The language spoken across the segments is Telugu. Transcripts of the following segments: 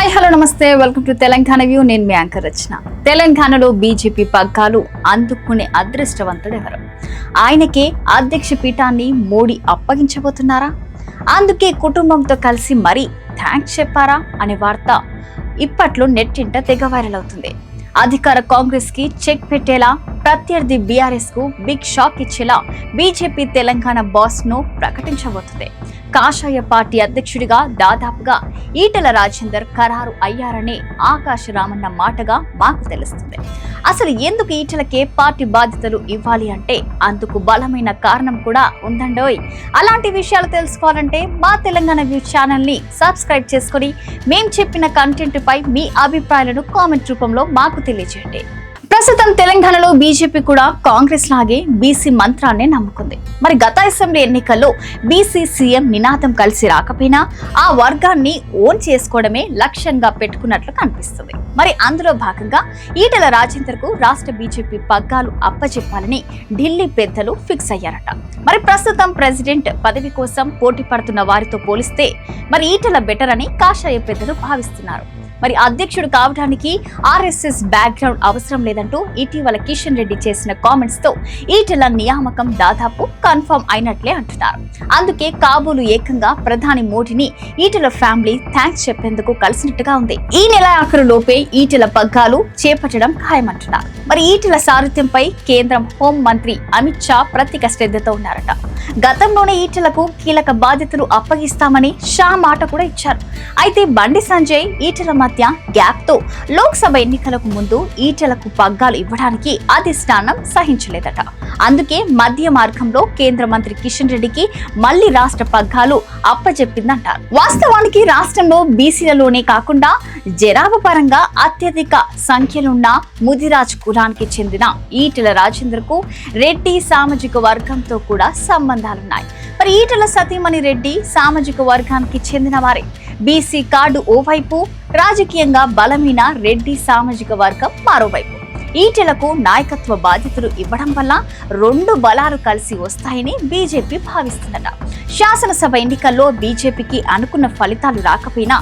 హాయ్ హలో నమస్తే, వెల్కమ్ టు తెలంగాణ వ్యూ. నేను మీ యాంకర్ రచన. తెలంగాణలో బీజేపీ పగ్గాలు అందుకునే అదృష్టవంతుడు ఎవరు? ఆయనకే అధ్యక్ష పీఠాన్ని మోడీ అప్పగించబోతున్నారా? అందుకే కుటుంబంతో కలిసి మరీ థ్యాంక్స్ చెప్పారా అనే వార్త ఇప్పట్లో నెట్టింట తెగ వైరల్ అవుతుంది. అధికార కాంగ్రెస్ కి చెక్ పెట్టేలా, ప్రత్యర్థి బీఆర్ఎస్ కు బిగ్ షాక్ ఇచ్చేలా బీజేపీ తెలంగాణ బాస్ ను ప్రకటించబోతుంది. కాషాయ పార్టీ అధ్యక్షుడిగా దాదాపుగా ఈటెల రాజేందర్ ఖరారు అయ్యారనే ఆకాశ రామన్న మాటగా మాకు తెలుస్తుంది. అసలు ఎందుకు ఈటెలకే పార్టీ బాధ్యతలు ఇవ్వాలి అంటే అందుకు బలమైన కారణం కూడా ఉందండోయ్. అలాంటి విషయాలు తెలుసుకోవాలంటే మా తెలంగాణ వ్యూ ఛానల్ ని సబ్స్క్రైబ్ చేసుకుని మేం చెప్పిన కంటెంట్ పై మీ అభిప్రాయాలను కామెంట్ రూపంలో మాకు తెలియజేయండి. ప్రస్తుతం తెలంగాణలో బీజేపీ కూడా కాంగ్రెస్ లాగే బీసీ మంత్రాన్ని నమ్ముకుంది. మరి గత అసెంబ్లీ ఎన్నికల్లో బీసీ సీఎం నినాదం కలిసి రాకపోయినా ఆ వర్గాన్ని ఓన్ చేసుకోవడమే లక్ష్యంగా పెట్టుకున్నట్లు కనిపిస్తుంది. మరి అందులో భాగంగా ఈటెల రాజేందర్ కు రాష్ట్ర బీజేపీ పగ్గాలు అప్పచెప్పాలని ఢిల్లీ పెద్దలు ఫిక్స్ అయ్యారట. మరి ప్రస్తుతం ప్రెసిడెంట్ పదవి కోసం పోటీ పడుతున్న వారితో పోలిస్తే మరి ఈటెల బెటర్ అని కాషాయ పెద్దలు భావిస్తున్నారు. మరి అధ్యక్షుడు కావడానికి ఆర్ఎస్ఎస్ బ్యాక్గ్రౌండ్ అవసరం లేదంటూ ఇటీవల కిషన్ రెడ్డి చేసిన కామెంట్స్ తో ఈటెల నియామకం దాదాపు కన్ఫర్మ్ అయినట్లే అంటున్నారు. అందుకే కాబూలు ఏకంగా ప్రధాని మోడీని ఈటెల ఫ్యామిలీ థ్యాంక్స్ చెప్పేందుకు కలిసినట్టుగా ఉంది. ఈ నెల ఆఖరు లోపే ఈటెల పగ్గాలు చేపట్టడం ఖాయమంటున్నారు. మరి ఈటెల సారథ్యంపై కేంద్రం హోం మంత్రి అమిత్ షా ప్రత్యేక శ్రద్ధతో ఉన్నారట. గతంలోనే ఈటెలకు కీలక బాధ్యతలు అప్పగిస్తామని షా మాట కూడా ఇచ్చారు. అయితే బండి సంజయ్ ఈటెల మధ్య గ్యాప్ తో లోక్సభ ఎన్నికలకు ముందు ఈటెలకు పగ్గాలు ఇవ్వడానికి అధిష్టానం సహించలేదట. అందుకే మధ్య మార్గంలో కేంద్ర మంత్రి కిషన్ రెడ్డికి మళ్లీ రాష్ట్ర పగ్గాలు అప్పచెప్పిందంటారు. వాస్తవానికి రాష్ట్రంలో బీసీలలోనే కాకుండా జనాభా పరంగా అత్యధిక సంఖ్యలున్న ముదిరాజ్ కులానికి చెందిన ఈటెల రాజేందర్ కు రెడ్డి సామాజిక వర్గంతో కూడా సంబంధాలున్నాయి. మరి ఈటెల సతీమణి రెడ్డి సామాజిక వర్గానికి చెందిన వారే. బీసీ కార్డు ఓవైపు, రాజకీయంగా బలమైన రెడ్డి సామాజిక వర్గం మరోవైపు. ఈటెలకు నాయకత్వ బాధ్యతలు ఇవ్వడం వల్ల రెండు బలాలు కలిసి వస్తాయని బీజేపీ భావిస్తుందట. శాసనసభ ఎన్నికల్లో బీజేపీకి అనుకున్న ఫలితాలు రాకపోయినా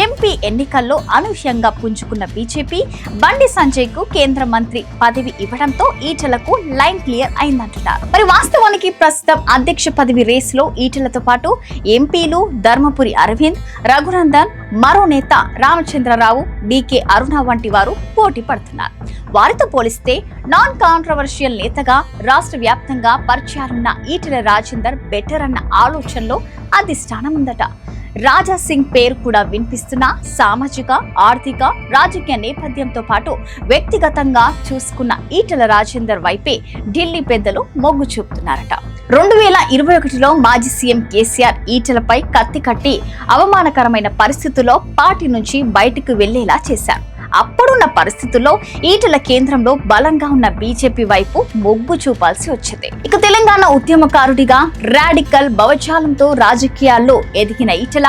ఎంపీ ఎన్నికల్లో అనూహ్యంగా పుంజుకున్న బీజేపీ బండి సంజయ్ కు కేంద్ర మంత్రి పదవి ఇవ్వడంతో ఈటెలకు లైన్ క్లియర్ అయిందంటున్నారు. మరి వాస్తవానికి ప్రస్తుతం అధ్యక్ష పదవి రేసులో ఈటెలతో పాటు ఎంపీలు ధర్మపురి అరవింద్, రఘునందన్, మరో నేత రామచంద్రరావు, డీకే అరుణ వంటి వారు పోటీ పడుతున్నారు. వారితో పోలిస్తే నాన్ కాంట్రవర్షియల్ నేతగా రాష్ట్ర వ్యాప్తంగా పరిచయాలున్న ఈటెల రాజేందర్ బెటర్ అన్న ఆలోచనలో అధిష్టానం ఉందట. రాజా సింగ్ పేరు కూడా వినిపిస్తున్న సామాజిక, ఆర్థిక, రాజకీయ నేపథ్యంతో పాటు వ్యక్తిగతంగా చూసుకున్న ఈటెల రాజేందర్ వైపే ఢిల్లీ పెద్దలు మొగ్గు చూపుతున్నారట. 2021లో మాజీ సీఎం కేసీఆర్ ఈటెలపై కత్తి కట్టి అవమానకరమైన పరిస్థితుల్లో పార్టీ నుంచి బయటకు వెళ్లేలా చేశారు. అప్పుడున్న పరిస్థితుల్లో ఈటెల కేంద్రంలో బలంగా ఉన్న బీజేపీ వైపు మొగ్గు చూపాల్సి వచ్చింది. ఇక తెలంగాణ ఉద్యమకారుడిగా రాడికల్ భావజాలంతో రాజకీయాల్లో ఎదిగిన ఈటెల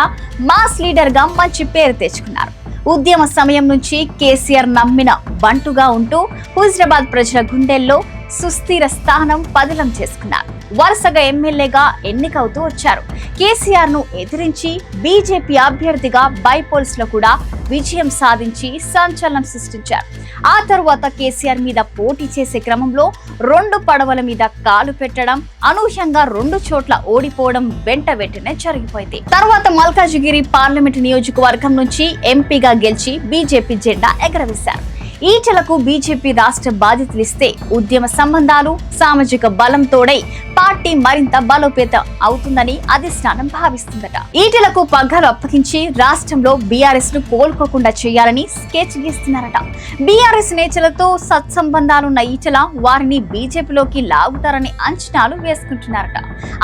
మాస్ లీడర్ గా మంచి పేరు తెచ్చుకున్నారు. ఉద్యమ సమయం నుంచి కేసీఆర్ నమ్మిన బంటుగా ఉంటూ హుజరాబాద్ ప్రజల గుండెల్లో సుస్థిర స్థానం పదిలం చేసుకున్నారు. వరుసగా ఎమ్మెల్యేగా ఎన్నికవుతూ వచ్చారు. కేసీఆర్ ను ఎదిరించి బీజేపీ అభ్యర్థిగా బైపోల్స్ లో కూడా విజయం సాధించి సంచలనం సృష్టించారు. ఆ తరువాత కేసీఆర్ మీద పోటీ చేసే క్రమంలో 2 పడవల మీద కాలు పెట్టడం, అనూహ్యంగా 2 చోట్ల ఓడిపోవడం వెంట వెంటనే జరిగిపోయింది. తర్వాత మల్కాజిగిరి పార్లమెంటు నియోజకవర్గం నుంచి ఎంపీగా గెలిచి బీజేపీ జెండా ఎగరవేశారు. ఈటెలకు బీజేపీ రాష్ట్ర బాధ్యతలు ఇస్తే ఉద్యమ సంబంధాలు, సామాజిక బలం తోడై పార్టీ మరింత బలోపేతం అవుతుందని అధిష్టానం భావిస్తుందట. ఈటెలకు పగ్గాలు అప్పగించి రాష్ట్రంలో బీఆర్ఎస్ ను కోలుకోకుండా చేయాలని స్కెచ్ గీస్తున్నారట. బీఆర్ఎస్ నేతలతో సత్సంబంధాలున్న ఈటెల వారిని బీజేపీలోకి లాగుతారని అంచనాలు వేసుకుంటున్నారట.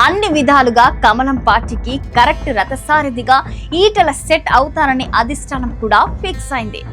అన్ని విధాలుగా కమలం పార్టీకి కరెక్ట్ రథసారథిగా ఈటెల సెట్ అవుతారని అధిష్టానం కూడా ఫిక్స్ అయింది.